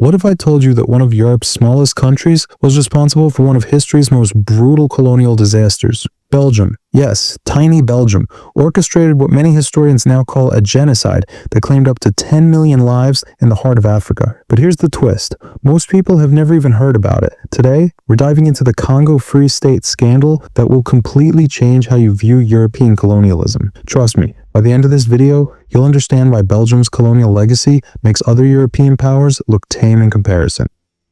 What if I told you that one of Europe's smallest countries was responsible for one of history's most brutal colonial disasters? Belgium. Yes, tiny Belgium orchestrated what many historians now call a genocide that claimed up to 10 million lives in the heart of Africa. But here's the twist. Most people have never even heard about it. Today, we're diving into the Congo Free State scandal that will completely change how you view European colonialism. Trust me, by the end of this video, you'll understand why Belgium's colonial legacy makes other European powers look tame in comparison.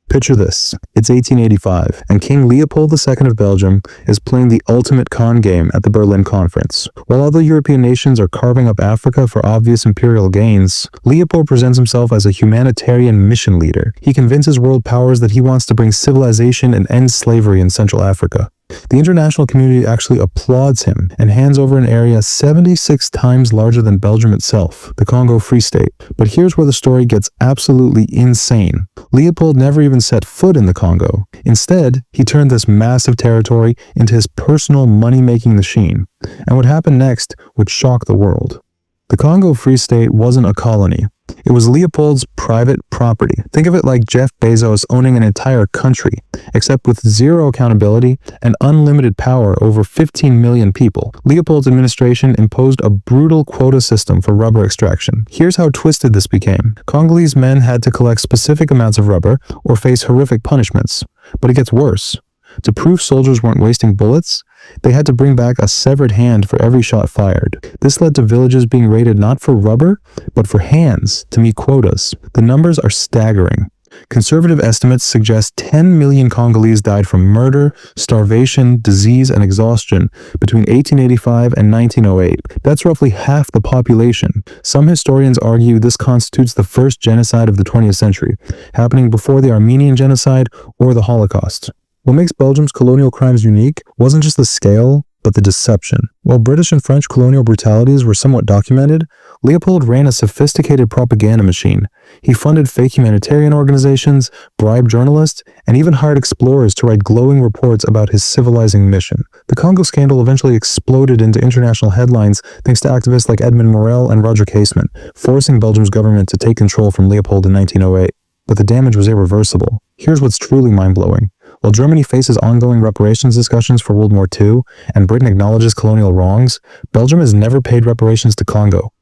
Picture this. It's 1885, and King Leopold II of Belgium is playing the ultimate con game at the Berlin Conference. While other European nations are carving up Africa for obvious imperial gains, Leopold presents himself as a humanitarian mission leader. He convinces world powers that he wants to bring civilization and end slavery in Central Africa. The international community actually applauds him and hands over an area 76 times larger than Belgium itself, the Congo Free State. But here's where the story gets absolutely insane. Leopold never even set foot in the Congo. Instead, he turned this massive territory into his personal money-making machine. And what happened next would shock the world. The Congo Free State wasn't a colony. It was Leopold's private property. Think of it like Jeff Bezos owning an entire country, except with zero accountability and unlimited power over 15 million people. Leopold's administration imposed a brutal quota system for rubber extraction. Here's how twisted this became. Congolese men had to collect specific amounts of rubber or face horrific punishments. But it gets worse. To prove soldiers weren't wasting bullets, they had to bring back a severed hand for every shot fired. This led to villages being raided not for rubber, but for hands to meet quotas. The numbers are staggering. Conservative estimates suggest 10 million Congolese died from murder, starvation, disease, and exhaustion between 1885 and 1908. That's roughly half the population. Some historians argue this constitutes the first genocide of the 20th century, happening before the Armenian genocide or the Holocaust. What makes Belgium's colonial crimes unique wasn't just the scale, but the deception. While British and French colonial brutalities were somewhat documented, Leopold ran a sophisticated propaganda machine. He funded fake humanitarian organizations, bribed journalists, and even hired explorers to write glowing reports about his civilizing mission. The Congo scandal eventually exploded into international headlines thanks to activists like Edmund Morel and Roger Casement, forcing Belgium's government to take control from Leopold in 1908. But the damage was irreversible. Here's what's truly mind-blowing. While Germany faces ongoing reparations discussions for World War II and Britain acknowledges colonial wrongs, Belgium has never paid reparations to Congo.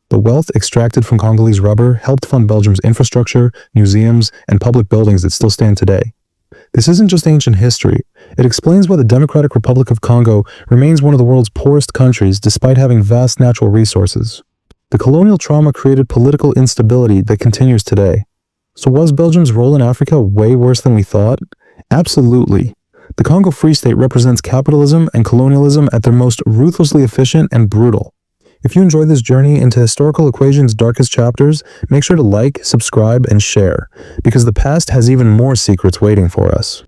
The wealth extracted from Congolese rubber helped fund Belgium's infrastructure, museums, and public buildings that still stand today. This isn't just ancient history. It explains why the Democratic Republic of Congo remains one of the world's poorest countries despite having vast natural resources. The colonial trauma created political instability that continues today. So was Belgium's role in Africa way worse than we thought? Absolutely. The Congo Free State represents capitalism and colonialism at their most ruthlessly efficient and brutal. If you enjoy this journey into historical equation's darkest chapters, make sure to like, subscribe, and share, because the past has even more secrets waiting for us.